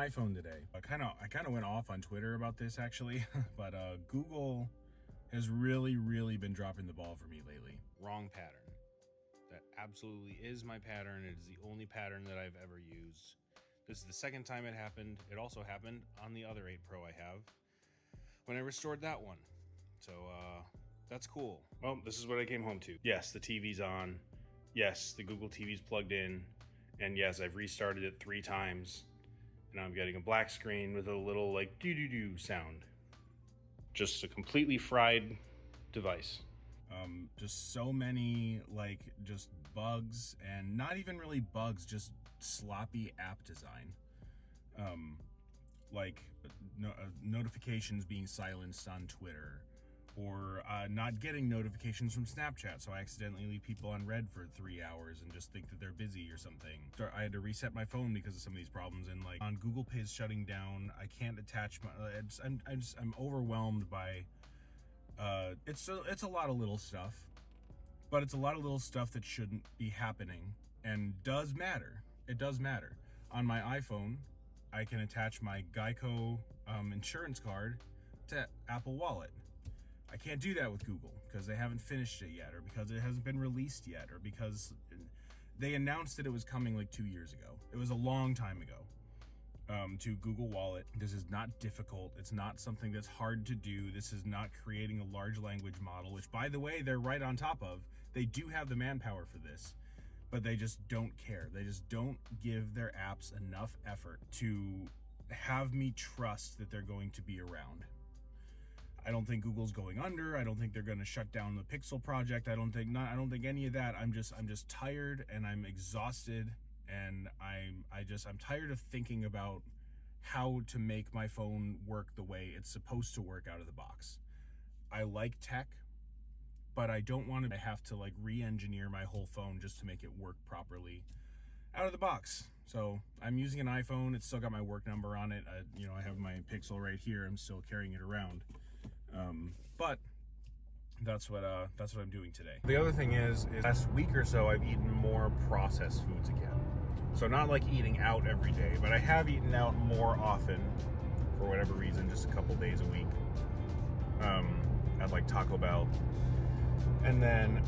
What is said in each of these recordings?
iPhone today. I kind of went off on Twitter about this actually, but Google has really been dropping the ball for me lately. Wrong pattern. That absolutely is my pattern. It is the only pattern that I've ever used. This is the second time it happened. It also happened on the other 8 Pro I have when I restored that one. So that's cool. Well, this is what I came home to. Yes, the TV's on. Yes, the Google TV's plugged in. And yes, I've restarted it 3 times. And I'm getting a black screen with a little like doo-doo-doo sound. Just a completely fried device. Just so many just bugs, and not even really bugs, just sloppy app design. Notifications being silenced on Twitter, or not getting notifications from Snapchat, so I accidentally leave people on red for 3 hours and just think that they're busy or something. So I had to reset my phone because of some of these problems, and on Google Pay's shutting down, I can't attach my. I'm overwhelmed by. It's a lot of little stuff, but it's a lot of little stuff that shouldn't be happening and does matter. It does matter. On my iPhone, I can attach my Geico insurance card to Apple Wallet. I can't do that with Google because they haven't finished it yet, or because it hasn't been released yet, or because they announced that it was coming 2 years ago. It was a long time ago. To Google Wallet. This is not difficult. It's not something that's hard to do. This is not creating a large language model, which, by the way, they're right on top of. They do have the manpower for this, but they just don't care. They just don't give their apps enough effort to have me trust that they're going to be around. I don't think Google's going under. I don't think they're going to shut down the Pixel project. I don't think any of that. I'm just tired and I'm exhausted. And I'm tired of thinking about how to make my phone work the way it's supposed to work out of the box. I like tech, but I don't want to have to re-engineer my whole phone just to make it work properly out of the box. So I'm using an iPhone. It's still got my work number on it. I have my Pixel right here. I'm still carrying it around. But that's what I'm doing today. The other thing is last week or so I've eaten more processed foods again. So not eating out every day, but I have eaten out more often for whatever reason, just a couple days a week. At Taco Bell. And then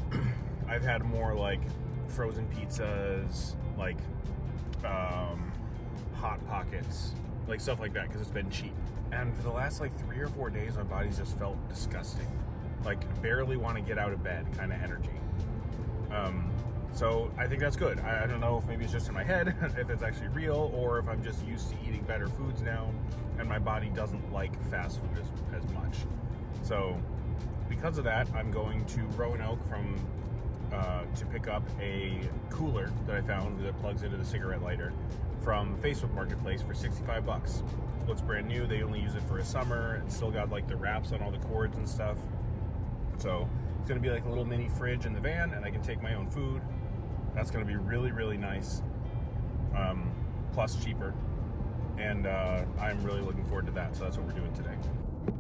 I've had more frozen pizzas, Hot Pockets, stuff like that, because it's been cheap. And for the last 3 or 4 days, my body's just felt disgusting. Barely want to get out of bed kind of energy. So I think that's good. I don't know if maybe it's just in my head, if it's actually real, or if I'm just used to eating better foods now, and my body doesn't like fast food as much. So because of that, I'm going to Roanoke to pick up a cooler that I found that plugs into the cigarette lighter from Facebook Marketplace for $65. Well, it's brand new. They only use it for a summer. It's still got the wraps on all the cords and stuff. So it's going to be a little mini fridge in the van, and I can take my own food. That's going to be really nice, plus cheaper, and I'm really looking forward to that. So that's what we're doing today.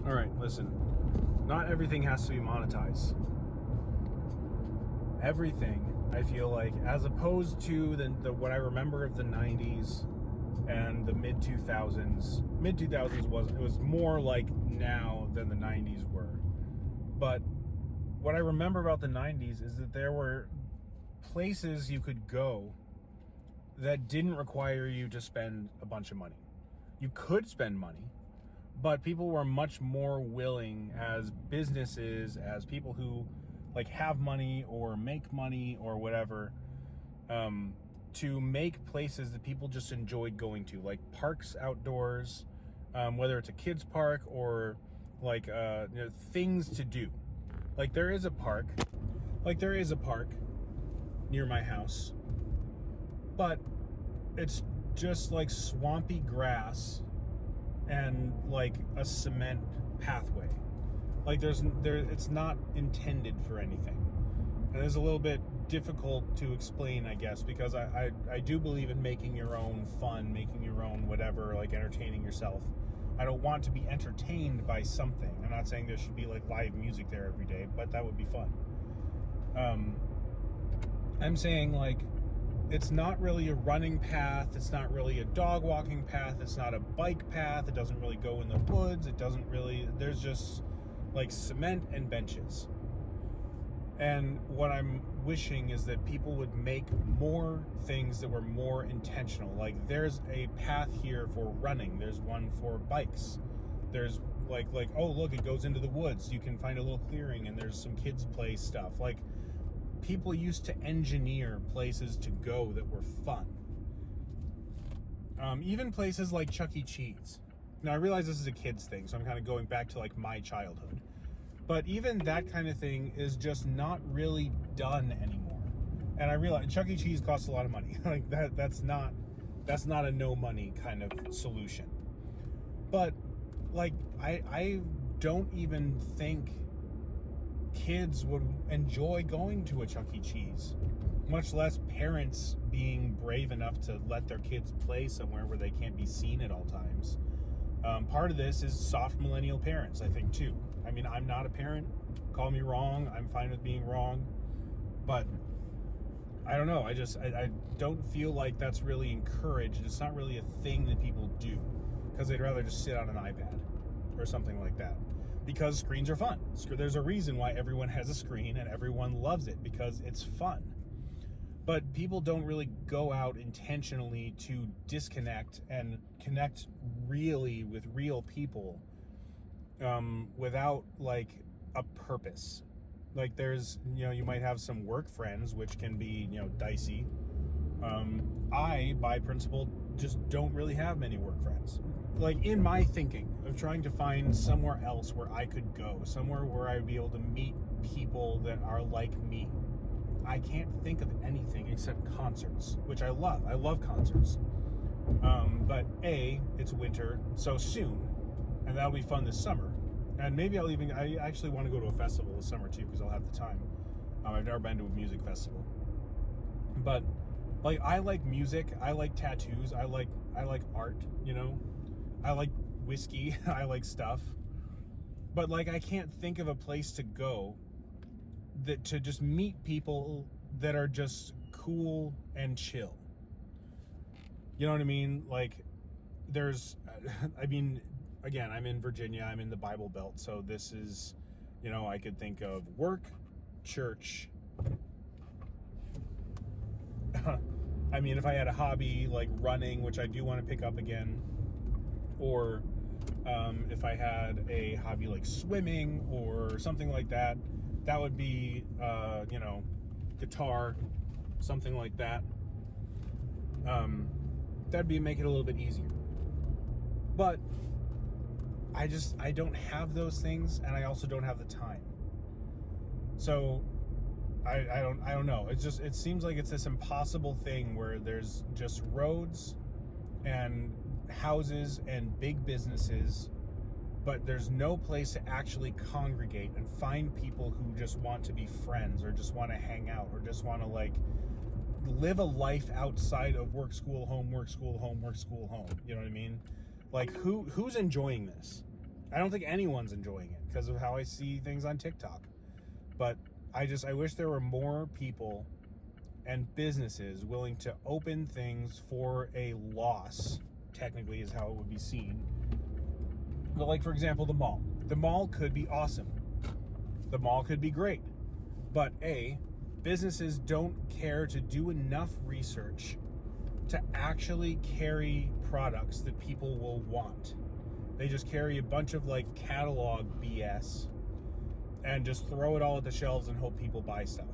All right, listen, not everything has to be monetized. Everything, I feel as opposed to the what I remember of the 90s and the mid 2000s was more like now than the 90s were. But what I remember about the 90s is that there were places you could go that didn't require you to spend a bunch of money. You could spend money, but people were much more willing as businesses, as people who have money or make money or whatever, to make places that people just enjoyed going to, parks outdoors, whether it's a kids park or things to do. There is a park near my house, but it's just swampy grass and a cement pathway. It's not intended for anything. And it's a little bit difficult to explain, I guess, because I do believe in making your own fun, making your own whatever, entertaining yourself. I don't want to be entertained by something. I'm not saying there should be live music there every day, but that would be fun. I'm saying it's not really a running path, it's not really a dog walking path, it's not a bike path, it doesn't really go in the woods, it doesn't really, there's just like cement and benches. And what I'm wishing is that people would make more things that were more intentional. Like there's a path here for running, there's one for bikes, there's like oh look, it goes into the woods, you can find a little clearing and there's some kids play stuff. Like people used to engineer places to go that were fun. Even places like Chuck E. Cheese. Now I realize this is a kid's thing, so I'm kind of going back to like my childhood. But even that kind of thing is just not really done anymore. And I realize Chuck E. Cheese costs a lot of money. Like that's not a no money kind of solution. But like I don't even think kids would enjoy going to a Chuck E. Cheese, much less parents being brave enough to let their kids play somewhere where they can't be seen at all times. Part of this is soft millennial parents, I think, too. I mean, I'm not a parent. Call me wrong. I'm fine with being wrong. But I don't know. I don't feel like that's really encouraged. It's not really a thing that people do because they'd rather just sit on an iPad or something like that. Because screens are fun. There's a reason why everyone has a screen and everyone loves it, because it's fun. But people don't really go out intentionally to disconnect and connect really with real people without like a purpose. Like there's, you might have some work friends, which can be, dicey. I, by principle, just don't really have many work friends. Like in my thinking of trying to find somewhere else where I could go, somewhere where I would be able to meet people that are like me, I can't think of anything except concerts, which I love. I love concerts. But it's winter, so soon, and that'll be fun this summer. And maybe I actually want to go to a festival this summer too, because I'll have the time. I've never been to a music festival. But like, I like music, I like tattoos, I like art, I like whiskey, I like stuff. But like, I can't think of a place to go that to just meet people that are just cool and chill. You know what I mean? Like again, I'm in Virginia, I'm in the Bible Belt, so this is, I could think of work, church. I mean, if I had a hobby like running, which I do want to pick up again, or if I had a hobby like swimming or something like that, that would be, guitar, something like that. That'd make it a little bit easier. But I don't have those things, and I also don't have the time. So I don't know. It seems like it's this impossible thing where there's just roads and houses and big businesses, but there's no place to actually congregate and find people who just want to be friends or just want to hang out or just want to like live a life outside of work, school, home, work, school, home, work, school, home. You know what I mean? Like who's enjoying this? I don't think anyone's enjoying it because of how I see things on TikTok. But I wish there were more people and businesses willing to open things for a loss, technically is how it would be seen. But like, for example, the mall. The mall could be awesome. The mall could be great. But businesses don't care to do enough research to actually carry products that people will want. They just carry a bunch of like catalog BS and just throw it all at the shelves and hope people buy stuff.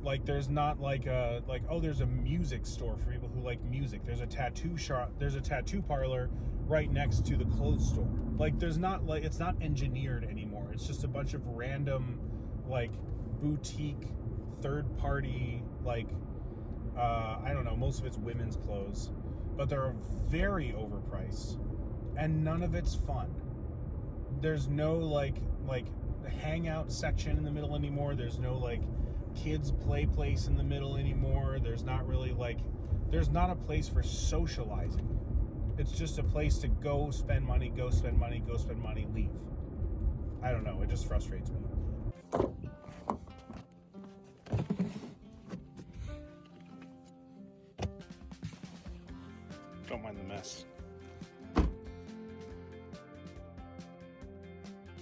Like there's not like there's a music store for people who like music. There's a tattoo shop. There's a tattoo parlor right next to the clothes store. Like there's not like, it's not engineered anymore. It's just a bunch of random like boutique third party like I don't know, most of it's women's clothes, but they're very overpriced and none of it's fun. There's no like hangout section in the middle anymore. There's no like kids play place in the middle anymore. There's not a place for socializing. It's just a place to go spend money, leave. I don't know, it just frustrates me.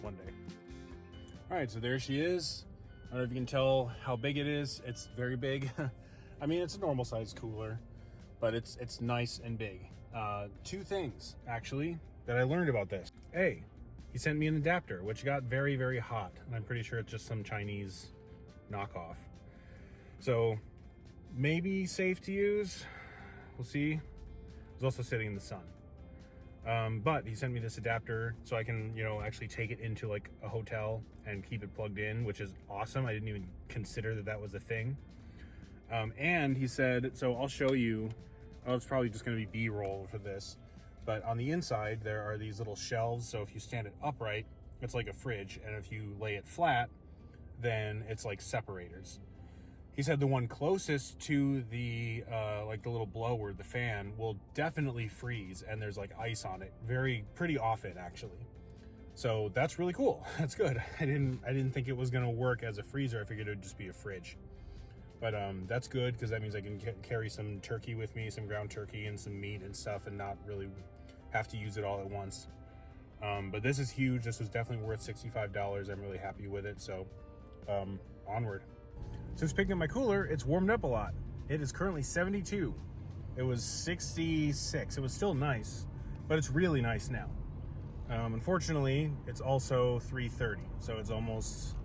one day. All right, so there she is. I don't know if you can tell how big it is. It's very big. I mean, it's a normal size cooler, but it's nice and big. Two things, actually, that I learned about this. A, he sent me an adapter, which got very, very hot. And I'm pretty sure it's just some Chinese knockoff. So maybe safe to use. We'll see. It was also sitting in the sun. But he sent me this adapter so I can, actually take it into like a hotel and keep it plugged in, which is awesome. I didn't even consider that was a thing. And he said, so I'll show you, it's probably just going to be B-roll for this, but on the inside there are these little shelves. So if you stand it upright, it's like a fridge, and if you lay it flat, then it's like separators. He said the one closest to the like the little blower, the fan, will definitely freeze, and there's like ice on it pretty often actually. So that's really cool. That's good. I didn't think it was gonna work as a freezer. I figured it would just be a fridge. But that's good, because that means I can carry some turkey with me, some ground turkey and some meat and stuff, and not really have to use it all at once. But this is huge. This was definitely worth $65. I'm really happy with it. So onward. Since picking up my cooler, it's warmed up a lot. It is currently 72. It was 66. It was still nice, but it's really nice now. Unfortunately, it's also 3:30, so it's almost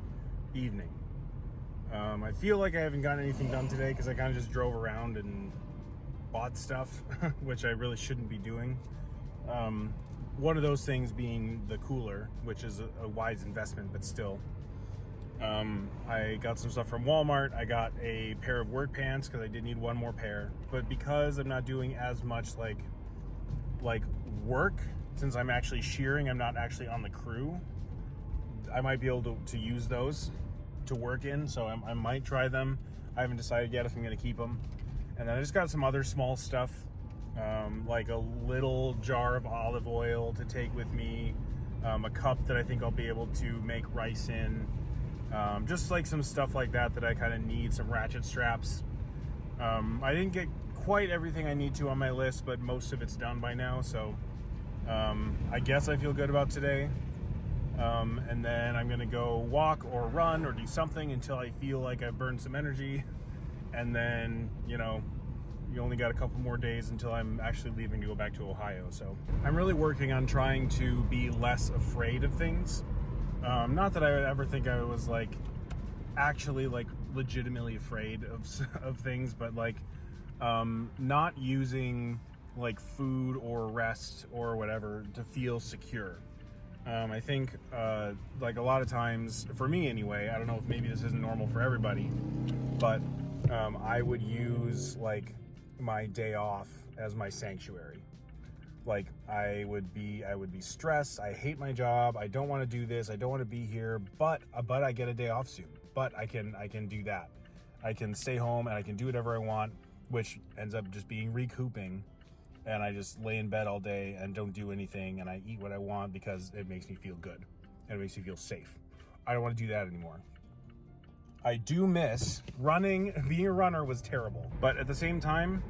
evening. I feel like I haven't gotten anything done today because I kind of just drove around and bought stuff, which I really shouldn't be doing. One of those things being the cooler, which is a wise investment, but still. I got some stuff from Walmart. I got a pair of work pants because I did need one more pair. But because I'm not doing as much like work, since I'm actually shearing, I'm not actually on the crew, I might be able to use those to work in. So I might try them. I haven't decided yet if I'm going to keep them. And then I just got some other small stuff, like a little jar of olive oil to take with me, a cup that I think I'll be able to make rice in. Just like some stuff like that I kind of need, some ratchet straps. I didn't get quite everything I need to on my list, but most of it's done by now, so I guess I feel good about today. And then I'm gonna go walk or run or do something until I feel like I've burned some energy, and then you only got a couple more days until I'm actually leaving to go back to Ohio. So I'm really working on trying to be less afraid of things. Not that I would ever think I was actually legitimately afraid of things, but not using food or rest or whatever to feel secure. I think a lot of times, for me anyway, I don't know if maybe this isn't normal for everybody, but I would use my day off as my sanctuary. I would be stressed. I hate my job. I don't want to do this. I don't want to be here, but I get a day off soon. But I can do that. I can stay home and I can do whatever I want, which ends up just being recouping. And I just lay in bed all day and don't do anything, and I eat what I want because it makes me feel good and it makes me feel safe. I don't want to do that anymore. I do miss running. Being a runner was terrible, but at the same time,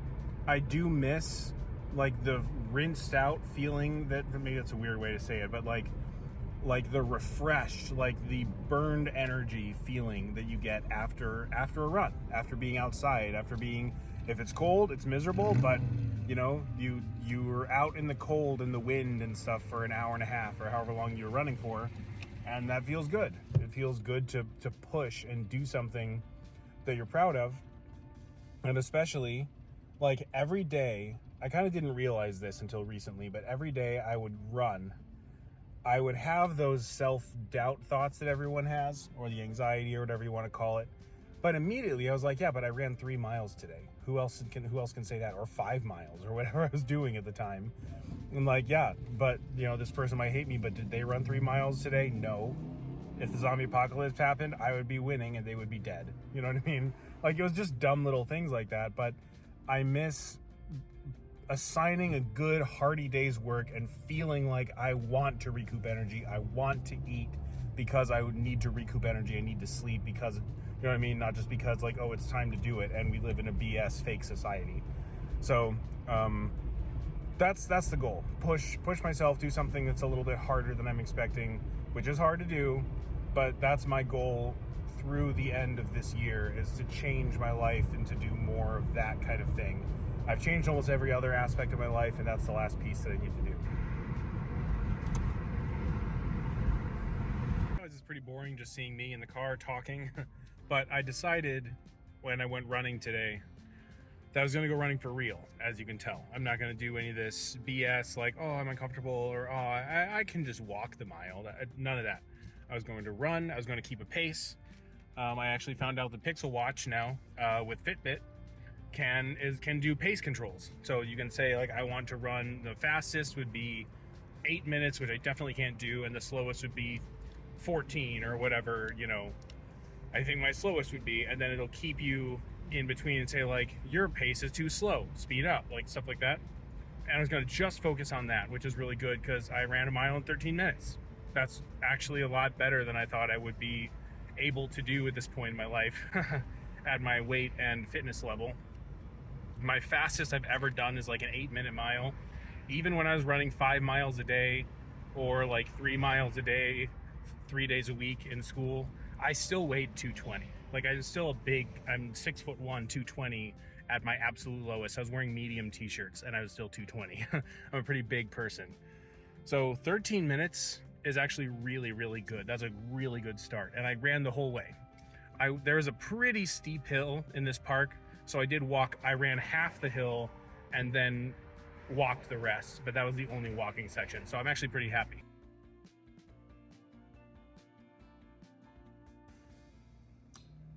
I do miss the rinsed out feeling, that maybe that's a weird way to say it, but the refreshed, the burned energy feeling that you get after a run, after being outside, after being, if it's cold, it's miserable, but you were out in the cold and the wind and stuff for an hour and a half or however long you were running for, and that feels good. It feels good to push and do something that you're proud of. And especially every day, I kind of didn't realize this until recently, but every day I would run, I would have those self-doubt thoughts that everyone has, or the anxiety, or whatever you want to call it. But immediately I was like, yeah, but I ran 3 miles today. Who else can say that? Or 5 miles, or whatever I was doing at the time. I'm yeah, but this person might hate me, but did they run 3 miles today? No. If the zombie apocalypse happened, I would be winning and they would be dead. You know what I mean? It was just dumb little things like that. But I miss assigning a good hearty day's work and feeling like I want to recoup energy. I want to eat because I would need to recoup energy. I need to sleep because, you know what I mean? Not just because oh, it's time to do it and we live in a BS fake society. So that's the goal. Push myself, do something that's a little bit harder than I'm expecting, which is hard to do, but that's my goal through the end of this year, is to change my life and to do more of that kind of thing. I've changed almost every other aspect of my life, and that's the last piece that I need to do. This is pretty boring just seeing me in the car talking, but I decided when I went running today that I was going to go running for real, as you can tell. I'm not going to do any of this BS like, oh, I'm uncomfortable, or oh, I can just walk the mile. None of that. I was going to run. I was going to keep a pace. I actually found out the Pixel Watch now with Fitbit can do pace controls. So you can say, like, I want to run, the fastest would be 8 minutes, which I definitely can't do, and the slowest would be 14 or whatever, you know, I think my slowest would be, and then it'll keep you in between and say, like, your pace is too slow, speed up, like stuff like that. And I was going to just focus on that, which is really good because I ran a mile in 13 minutes. That's actually a lot better than I thought I would be able to do at this point in my life at my weight and fitness level. My fastest I've ever done is like an 8-minute mile. Even when I was running 5 miles a day or like 3 miles a day, 3 days a week in school, I still weighed 220. Like, I'm still I'm 6'1", 220 at my absolute lowest. I was wearing medium t-shirts and I was still 220. I'm a pretty big person. So 13 minutes is actually really, really good. That's a really good start. And I ran the whole way. There was a pretty steep hill in this park, so I did walk. I ran half the hill and then walked the rest, but that was the only walking section. So I'm actually pretty happy.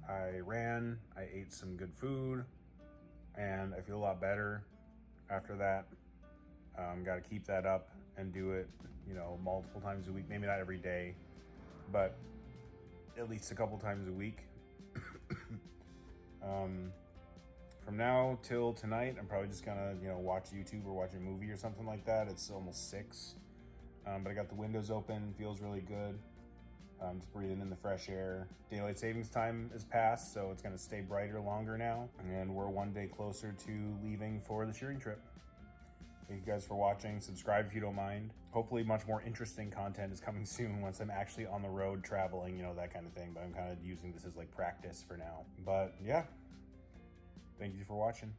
I ran, I ate some good food, and I feel a lot better after that. Got to keep that up and do it, you know, multiple times a week. Maybe not every day, but at least a couple times a week. From now till tonight, I'm probably just gonna, you know, watch YouTube or watch a movie or something like that. It's almost 6, but I got the windows open, feels really good. Just breathing in the fresh air. Daylight savings time is passed, so it's gonna stay brighter longer now, and we're one day closer to leaving for the shearing trip. Thank you guys for watching. Subscribe if you don't mind. Hopefully much more interesting content is coming soon once I'm actually on the road traveling, you know, that kind of thing. But I'm kind of using this as like practice for now. But yeah, thank you for watching.